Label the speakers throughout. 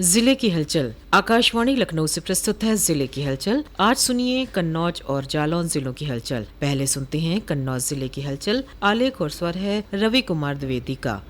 Speaker 1: जिले की हलचल। आकाशवाणी लखनऊ से प्रस्तुत है जिले की हलचल। आज सुनिए कन्नौज और जालौन जिलों की हलचल। पहले सुनते हैं कन्नौज जिले की हलचल। आलेख और स्वर है रवि कुमार द्विवेदी का।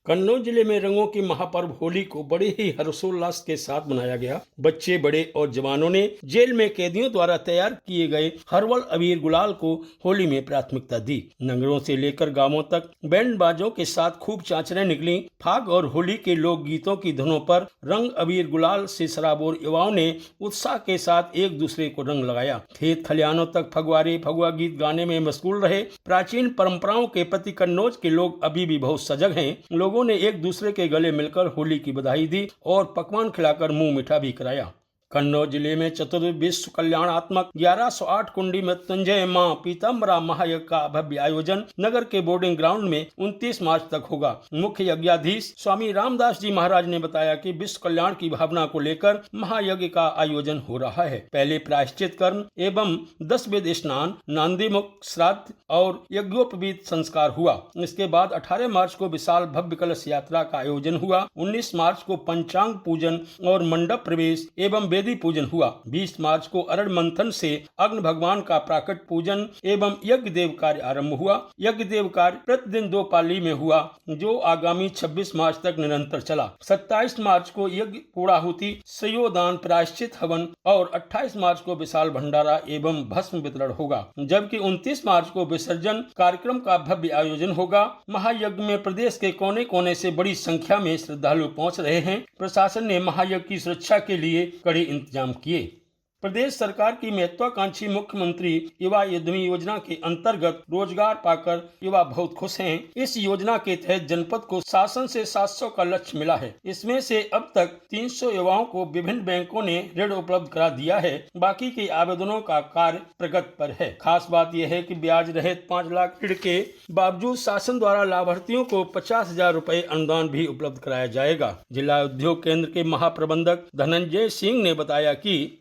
Speaker 2: कन्नौज जिले में रंगों की महापर्व होली को बड़े ही हर्षोल्लास के साथ मनाया गया। बच्चे, बड़े और जवानों ने जेल में कैदियों द्वारा तैयार किए गए हर्बल अबीर गुलाल को होली में प्राथमिकता दी। नगरों से लेकर गांवों तक बैंड बाजों के साथ खूब चांचरें निकली। फाग और होली के लोक गीतों की धुनों पर रंग अबीर गुलाल से सराबोर युवाओं ने उत्साह के साथ एक दूसरे को रंग लगाया। खेत खलिहानों तक फगवारे फगुआ गीत गाने में मशगूल रहे। प्राचीन परंपराओं के प्रति कन्नौज के लोग अभी भी बहुत सजग हैं। लोगों ने एक दूसरे के गले मिलकर होली की बधाई दी और पकवान खिलाकर मुंह मीठा भी कराया। कन्नौज जिले में चतुर्थ विश्व कल्याणात्मक 1108 कुंडी मृत्युंजय मां पीताम्बरा महायज्ञ का भव्य आयोजन नगर के बोर्डिंग ग्राउंड में 29 मार्च तक होगा। मुख्य यज्ञाधीश स्वामी रामदास जी महाराज ने बताया कि विश्व कल्याण की भावना को लेकर महायज्ञ का आयोजन हो रहा है। पहले प्रायश्चित कर्म एवं 10 वेद स्नान, नांदीमुख श्राद्ध और यज्ञोपवीत संस्कार हुआ। इसके बाद 18 मार्च को विशाल भव्य कलश यात्रा का आयोजन हुआ। 19 मार्च को पंचांग पूजन और मंडप प्रवेश एवं वेदी पूजन हुआ। 20 मार्च को अरण मंथन से अग्नि भगवान का प्राकट पूजन एवं यज्ञ देव कार्य आरंभ हुआ। यज्ञ देव कार्य प्रतिदिन 2 पाली में हुआ, जो आगामी 26 मार्च तक निरंतर चला। 27 मार्च को यज्ञ पूर्णाहुति, सयोदान, प्रायश्चित हवन और 28 मार्च को विशाल भंडारा एवं भस्म वितरण होगा। जबकि 29 मार्च को विसर्जन कार्यक्रम का भव्य आयोजन होगा। महायज्ञ में प्रदेश के कोने कोने से बड़ी संख्या में श्रद्धालु पहुंच रहे हैं। प्रशासन ने महायज्ञ की सुरक्षा के लिए कड़े इंतजाम किए। प्रदेश सरकार की महत्वाकांक्षी मुख्यमंत्री युवा उद्यमी योजना के अंतर्गत रोजगार पाकर युवा बहुत खुश हैं। इस योजना के तहत जनपद को शासन से 700 का लक्ष्य मिला है। इसमें से अब तक 300 युवाओं को विभिन्न बैंकों ने ऋण उपलब्ध करा दिया है। बाकी के आवेदनों का कार्य प्रगति पर है। खास बात यह है कि ब्याज रहित 5 लाख ऋण के बावजूद शासन द्वारा लाभार्थियों को 50,000 रुपए अनुदान भी उपलब्ध कराया जाएगा। जिला उद्योग केंद्र के महाप्रबंधक धनंजय सिंह ने बताया कि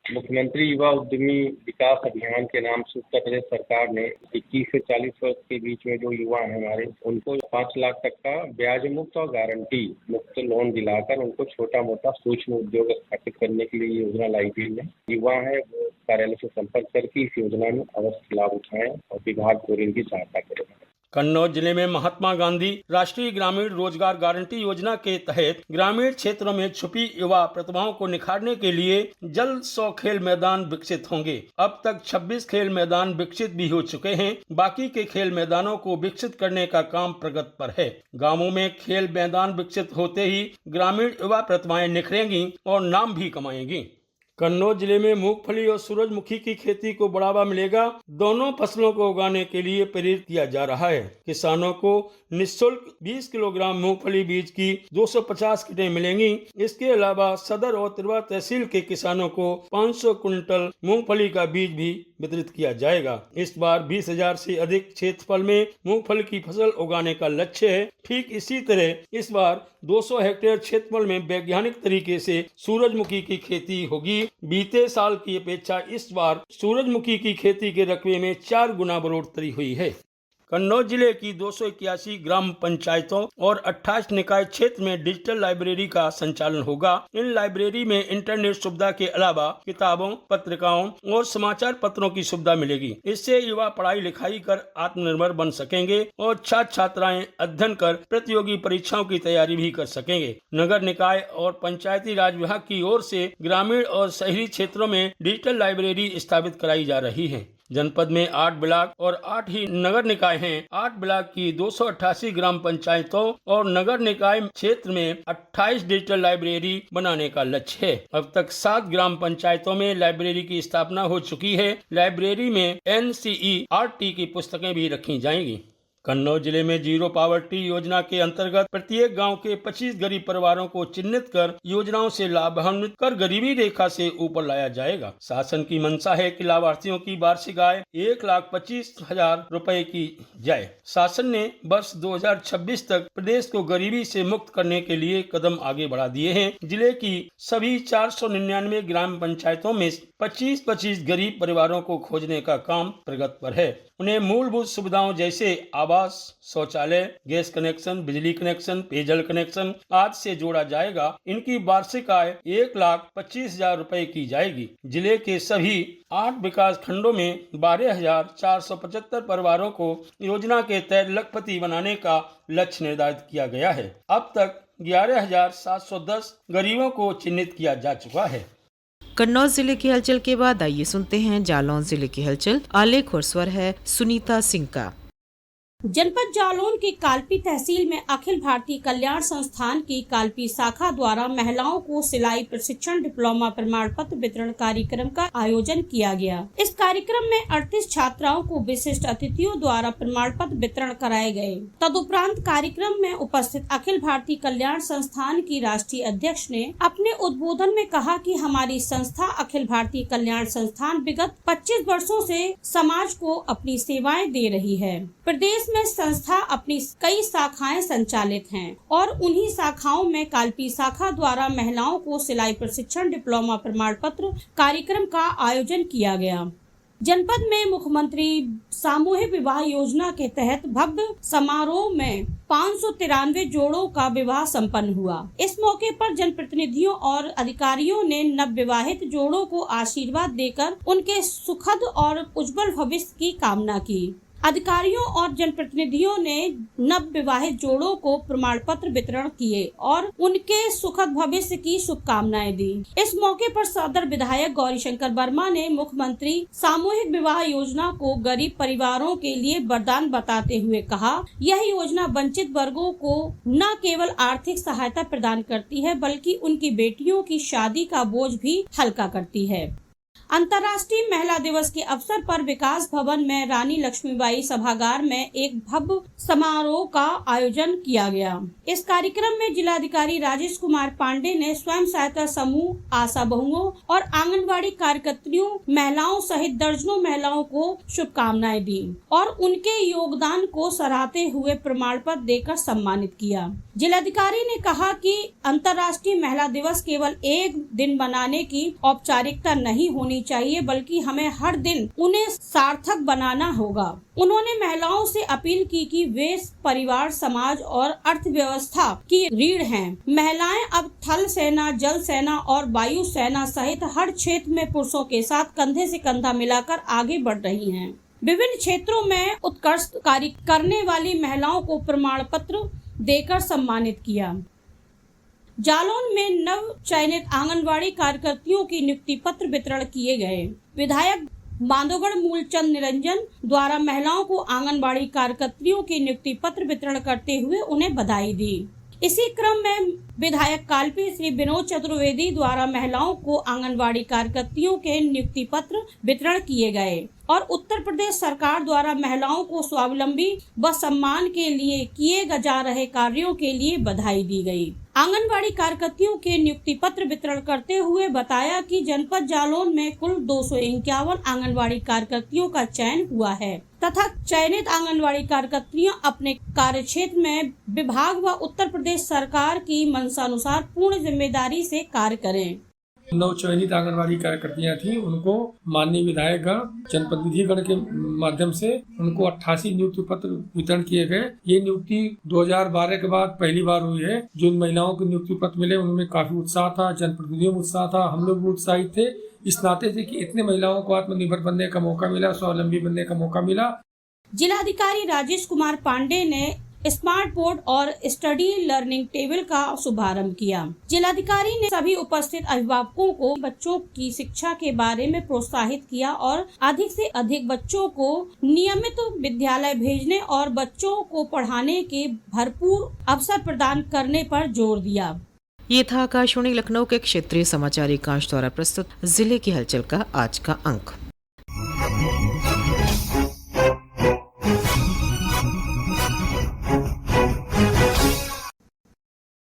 Speaker 3: मुख्यमंत्री युवा उद्यमी विकास अभियान के नाम से उत्तर प्रदेश सरकार ने 21 से 40 वर्ष के बीच में जो युवा हैं हमारे, उनको 5 लाख तक का ब्याज मुक्त और गारंटी मुक्त लोन दिलाकर उनको छोटा मोटा सूक्ष्म उद्योग स्थापित करने के लिए योजना लाई गई है। युवा है वो कार्यालय से संपर्क करके इस योजना में अवश्य लाभ उठाएं और विभाग को इनकी सहायता करेगा।
Speaker 2: कन्नौज जिले में महात्मा गांधी राष्ट्रीय ग्रामीण रोजगार गारंटी योजना के तहत ग्रामीण क्षेत्रों में छुपी युवा प्रतिभाओं को निखारने के लिए जल्द 100 खेल मैदान विकसित होंगे। अब तक 26 खेल मैदान विकसित भी हो चुके हैं। बाकी के खेल मैदानों को विकसित करने का काम प्रगति पर है। गाँवों में खेल मैदान विकसित होते ही ग्रामीण युवा प्रतिभाएं निखरेंगी और नाम भी कमाएंगी। कन्नौज जिले में मूंगफली और सूरजमुखी की खेती को बढ़ावा मिलेगा। दोनों फसलों को उगाने के लिए प्रेरित किया जा रहा है। किसानों को निःशुल्क 20 किलोग्राम मूंगफली बीज की 250 किटें मिलेंगी। इसके अलावा सदर और तिरवा तहसील के किसानों को 500 क्विंटल मूंगफली का बीज भी वितरित किया जाएगा। इस बार 20,000 से अधिक क्षेत्रफल में मूंगफली की फसल उगाने का लक्ष्य है। ठीक इसी तरह इस बार 200 हेक्टेयर क्षेत्रफल में वैज्ञानिक तरीके से सूरजमुखी की खेती होगी। बीते साल की अपेक्षा इस बार सूरजमुखी की खेती के रकबे में 4 गुना बढ़ोतरी हुई है। कन्नौज जिले की 281 ग्राम पंचायतों और 28 निकाय क्षेत्र में डिजिटल लाइब्रेरी का संचालन होगा। इन लाइब्रेरी में इंटरनेट सुविधा के अलावा किताबों, पत्रिकाओं और समाचार पत्रों की सुविधा मिलेगी। इससे युवा पढ़ाई लिखाई कर आत्मनिर्भर बन सकेंगे और छात्र छात्राएं अध्ययन कर प्रतियोगी परीक्षाओं की तैयारी भी कर सकेंगे। नगर निकाय और पंचायती राज विभाग की ओर से ग्रामीण और शहरी क्षेत्रों में डिजिटल लाइब्रेरी स्थापित कराई जा रही है। जनपद में 8 ब्लॉक और 8 ही नगर निकाय हैं। 8 ब्लॉक की 288 ग्राम पंचायतों और नगर निकाय क्षेत्र में 28 डिजिटल लाइब्रेरी बनाने का लक्ष्य है। अब तक 7 ग्राम पंचायतों में लाइब्रेरी की स्थापना हो चुकी है। लाइब्रेरी में NCERT की पुस्तकें भी रखी जाएंगी। कन्नौज जिले में जीरो पावर्टी योजना के अंतर्गत प्रत्येक गांव के 25 गरीब परिवारों को चिन्हित कर योजनाओं से लाभान्वित कर गरीबी रेखा से ऊपर लाया जाएगा। शासन की मंशा है कि लाभार्थियों की वार्षिक आय 1,25,000 रुपए की जाए। शासन ने वर्ष 2026 तक प्रदेश को गरीबी से मुक्त करने के लिए कदम आगे बढ़ा दिए हैं। जिले की सभी 499 ग्राम पंचायतों में 25-25 गरीब परिवारों को खोजने का काम प्रगति पर है। उन्हें मूलभूत सुविधाओं जैसे आवास, शौचालय, गैस कनेक्शन, बिजली कनेक्शन, पेयजल कनेक्शन आदि से जोड़ा जाएगा। इनकी वार्षिक आय 1,25,000 रुपए की जाएगी। जिले के सभी 8 विकास खंडों में 12,475 परिवारों को योजना के तहत लखपति बनाने का लक्ष्य निर्धारित किया गया है। अब तक 11,710 गरीबों को चिन्हित किया जा चुका है।
Speaker 1: कन्नौज जिले की हलचल के बाद आइए सुनते हैं जालौन जिले की हलचल। आलेख और स्वर है सुनीता सिंह का।
Speaker 4: जनपद जालौन के कालपी तहसील में अखिल भारतीय कल्याण संस्थान की कालपी शाखा द्वारा महिलाओं को सिलाई प्रशिक्षण डिप्लोमा प्रमाण पत्र वितरण कार्यक्रम का आयोजन किया गया। इस कार्यक्रम में 38 छात्राओं को विशिष्ट अतिथियों द्वारा प्रमाण पत्र वितरण कराए गए। तदुपरांत कार्यक्रम में उपस्थित अखिल भारतीय कल्याण संस्थान की राष्ट्रीय अध्यक्ष ने अपने उद्बोधन में कहा कि हमारी संस्था अखिल भारतीय कल्याण संस्थान विगत 25 वर्षों से समाज को अपनी सेवाएं दे रही है। प्रदेश में संस्था अपनी कई शाखाएं संचालित हैं और उन्हीं शाखाओं में कालपी शाखा द्वारा महिलाओं को सिलाई प्रशिक्षण डिप्लोमा प्रमाण पत्र कार्यक्रम का आयोजन किया गया। जनपद में मुख्यमंत्री सामूहिक विवाह योजना के तहत भव्य समारोह में 593 जोड़ों का विवाह संपन्न हुआ। इस मौके पर जनप्रतिनिधियों और अधिकारियों ने नव विवाहित जोड़ों को आशीर्वाद देकर उनके सुखद और उज्जवल भविष्य की कामना की। अधिकारियों और जनप्रतिनिधियों ने नव विवाहित जोड़ों को प्रमाण पत्र वितरण किए और उनके सुखद भविष्य की शुभकामनाएं दी। इस मौके पर सदर विधायक गौरीशंकर वर्मा ने मुख्यमंत्री सामूहिक विवाह योजना को गरीब परिवारों के लिए वरदान बताते हुए कहा, यह योजना वंचित वर्गों को न केवल आर्थिक सहायता प्रदान करती है बल्कि उनकी बेटियों की शादी का बोझ भी हल्का करती है। अंतर्राष्ट्रीय महिला दिवस के अवसर पर विकास भवन में रानी लक्ष्मीबाई सभागार में एक भव्य समारोह का आयोजन किया गया। इस कार्यक्रम में जिलाधिकारी राजेश कुमार पांडे ने स्वयं सहायता समूह, आशा बहुओं और आंगनबाड़ी कार्यकर्तियों महिलाओं सहित दर्जनों महिलाओं को शुभकामनाएं दी और उनके योगदान को सराहते हुए प्रमाण पत्र देकर सम्मानित किया। जिलाधिकारी ने कहा कि अंतर्राष्ट्रीय महिला दिवस केवल एक दिन मनाने की औपचारिकता नहीं होनी चाहिए बल्कि हमें हर दिन उन्हें सार्थक बनाना होगा। उन्होंने महिलाओं से अपील की कि वे परिवार, समाज और अर्थव्यवस्था की रीढ़ हैं। महिलाएं अब थल सेना, जल सेना और वायु सेना सहित हर क्षेत्र में पुरुषों के साथ कंधे से कंधा मिलाकर आगे बढ़ रही हैं। विभिन्न क्षेत्रों में उत्कृष्ट कार्य करने वाली महिलाओं को प्रमाण पत्र देकर सम्मानित किया। जालौन में नव चयनित आंगनबाड़ी कार्यकर्तियों की नियुक्ति पत्र वितरण किए गए। विधायक बांधवगढ़ मूलचंद निरंजन द्वारा महिलाओं को आंगनबाड़ी कार्यकर्तियों की नियुक्ति पत्र वितरण करते हुए उन्हें बधाई दी। इसी क्रम में विधायक कालपी श्री विनोद चतुर्वेदी द्वारा महिलाओं को आंगनबाड़ी कार्यकर्तियों के नियुक्ति पत्र वितरण किए गए और उत्तर प्रदेश सरकार द्वारा महिलाओं को स्वावलंबी व सम्मान के लिए किए जा रहे कार्यों के लिए बधाई दी गई। आंगनबाड़ी कार्यकर्तियों के नियुक्ति पत्र वितरण करते हुए बताया कि जनपद जालौन में कुल 251 आंगनबाड़ी कार्यकर्तियों का चयन हुआ है तथा चयनित आंगनबाड़ी कार्यकर्तियां अपने कार्य क्षेत्र में विभाग व उत्तर प्रदेश सरकार की मंशानुसार पूर्ण जिम्मेदारी से कार्य करें।
Speaker 5: नव चयनित आंगनबाड़ी कार्यकर्तियां थी, उनको माननीय विधायक गण, जनप्रतिनिधि गण के माध्यम से उनको 88 नियुक्ति पत्र वितरण किए गए। ये नियुक्ति 2012 के बाद पहली बार हुई है। जो महिलाओं को नियुक्ति पत्र मिले उनमें काफी उत्साह था, जनप्रतिनिधियों में उत्साह था, हम लोग भी उत्साहित थे इस नाते से कि इतने महिलाओं को आत्मनिर्भर बनने का मौका मिला, स्वावलंबी बनने का मौका मिला।
Speaker 4: जिलाधिकारी राजेश कुमार पांडे ने स्मार्ट बोर्ड और स्टडी लर्निंग टेबल का शुभारंभ किया। जिलाधिकारी ने सभी उपस्थित अभिभावकों को बच्चों की शिक्षा के बारे में प्रोत्साहित किया और अधिक से अधिक बच्चों को नियमित विद्यालय भेजने और बच्चों को पढ़ाने के भरपूर अवसर प्रदान करने पर जोर दिया।
Speaker 1: ये था आकाशवाणी लखनऊ के क्षेत्रीय समाचार एकांश द्वारा प्रस्तुत जिले की हलचल का आज का अंक।